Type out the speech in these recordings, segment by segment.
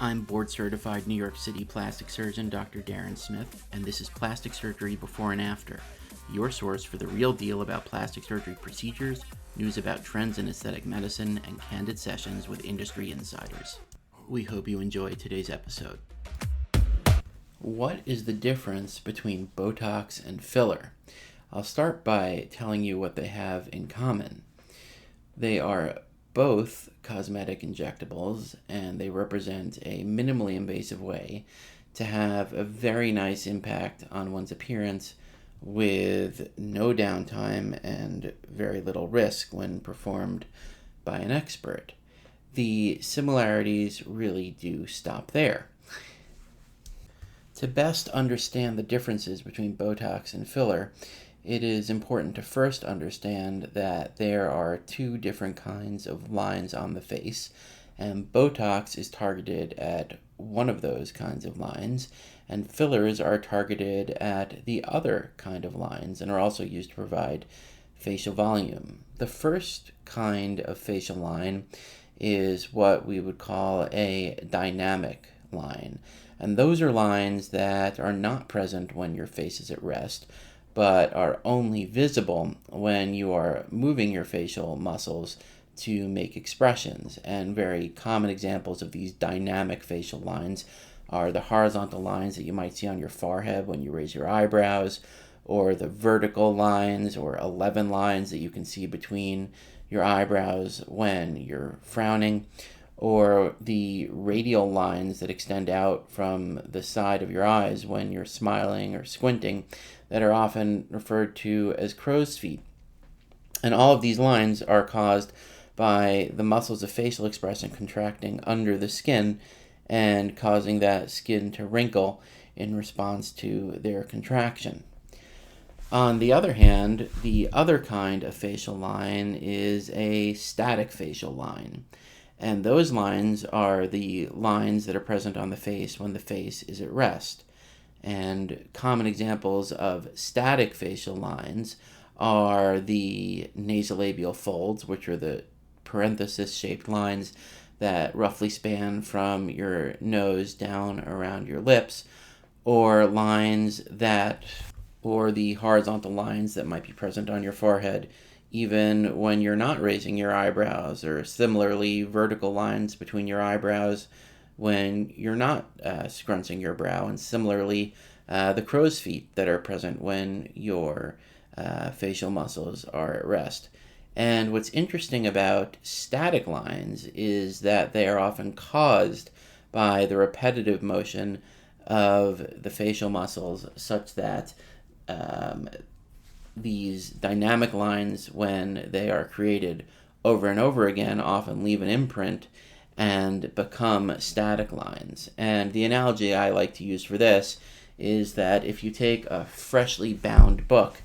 I'm board-certified New York City plastic surgeon Dr. Darren Smith, and this is Plastic Surgery Before and After, your source for the real deal about plastic surgery procedures, news about trends in aesthetic medicine, and candid sessions with industry insiders. We hope you enjoy today's episode. What is the difference between Botox and filler? I'll start by telling you what they have in common. They are both cosmetic injectables, and they represent a minimally invasive way to have a very nice impact on one's appearance with no downtime and very little risk when performed by an expert. The similarities really do stop there. To best understand the differences between Botox and filler, it is important to first understand that there are two different kinds of lines on the face, and Botox is targeted at one of those kinds of lines, and fillers are targeted at the other kind of lines and are also used to provide facial volume. The first kind of facial line is what we would call a dynamic line, and those are lines that are not present when your face is at rest, but are only visible when you are moving your facial muscles to make expressions. And very common examples of these dynamic facial lines are the horizontal lines that you might see on your forehead when you raise your eyebrows, or the vertical lines or 11 lines that you can see between your eyebrows when you're frowning, or the radial lines that extend out from the side of your eyes when you're smiling or squinting, that are often referred to as crow's feet. And all of these lines are caused by the muscles of facial expression contracting under the skin and causing that skin to wrinkle in response to their contraction. On the other hand, the other kind of facial line is a static facial line. And those lines are the lines that are present on the face when the face is at rest. And common examples of static facial lines are the nasolabial folds, which are the parenthesis-shaped lines that roughly span from your nose down around your lips, or the horizontal lines that might be present on your forehead even when you're not raising your eyebrows, or similarly vertical lines between your eyebrows when you're not scrunching your brow, and similarly the crow's feet that are present when your facial muscles are at rest. And what's interesting about static lines is that they are often caused by the repetitive motion of the facial muscles, such that these dynamic lines, when they are created over and over again, often leave an imprint and become static lines. And the analogy I like to use for this is that if you take a freshly bound book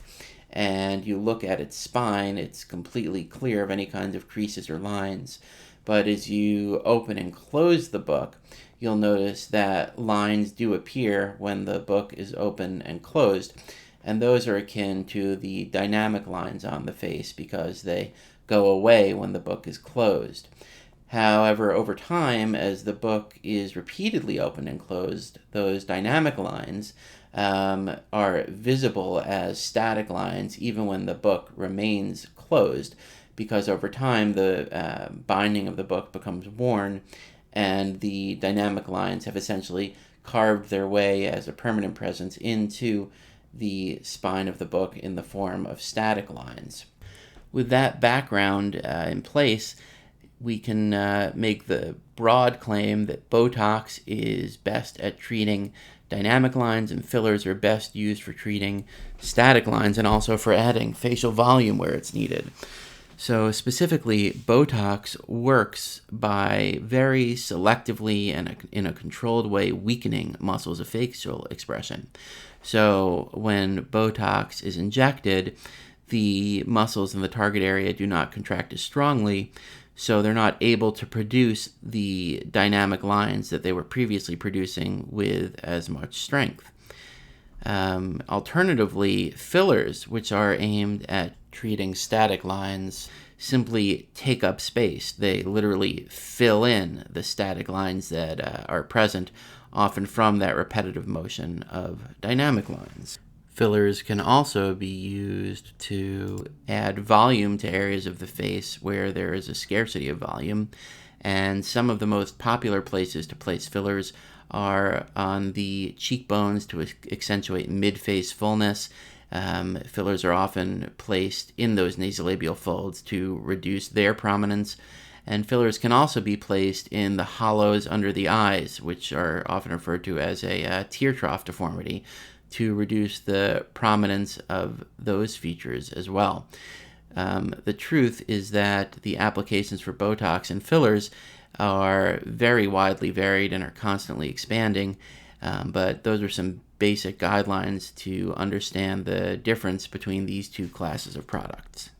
and you look at its spine, it's completely clear of any kinds of creases or lines. But as you open and close the book, you'll notice that lines do appear when the book is open and closed. And those are akin to the dynamic lines on the face because they go away when the book is closed. However, over time, as the book is repeatedly opened and closed, those dynamic lines are visible as static lines even when the book remains closed, because over time the binding of the book becomes worn and the dynamic lines have essentially carved their way as a permanent presence into the spine of the book in the form of static lines. With that background in place, we can make the broad claim that Botox is best at treating dynamic lines and fillers are best used for treating static lines and also for adding facial volume where it's needed. So specifically, Botox works by very selectively and in a controlled way weakening muscles of facial expression. So when Botox is injected, the muscles in the target area do not contract as strongly, so they're not able to produce the dynamic lines that they were previously producing with as much strength. Alternatively, fillers, which are aimed at treating static lines simply take up space. They literally fill in the static lines that are present, often from that repetitive motion of dynamic lines. Fillers can also be used to add volume to areas of the face where there is a scarcity of volume, and some of the most popular places to place fillers are on the cheekbones to accentuate mid-face fullness. Fillers are often placed in those nasolabial folds to reduce their prominence, and fillers can also be placed in the hollows under the eyes, which are often referred to as a tear trough deformity, to reduce the prominence of those features as well. The truth is that the applications for Botox and fillers are very widely varied and are constantly expanding, but those are some basic guidelines to understand the difference between these two classes of products.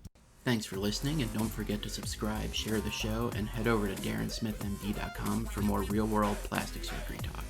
Thanks for listening, and don't forget to subscribe, share the show, and head over to DarrenSmithMD.com for more real-world plastic surgery talk.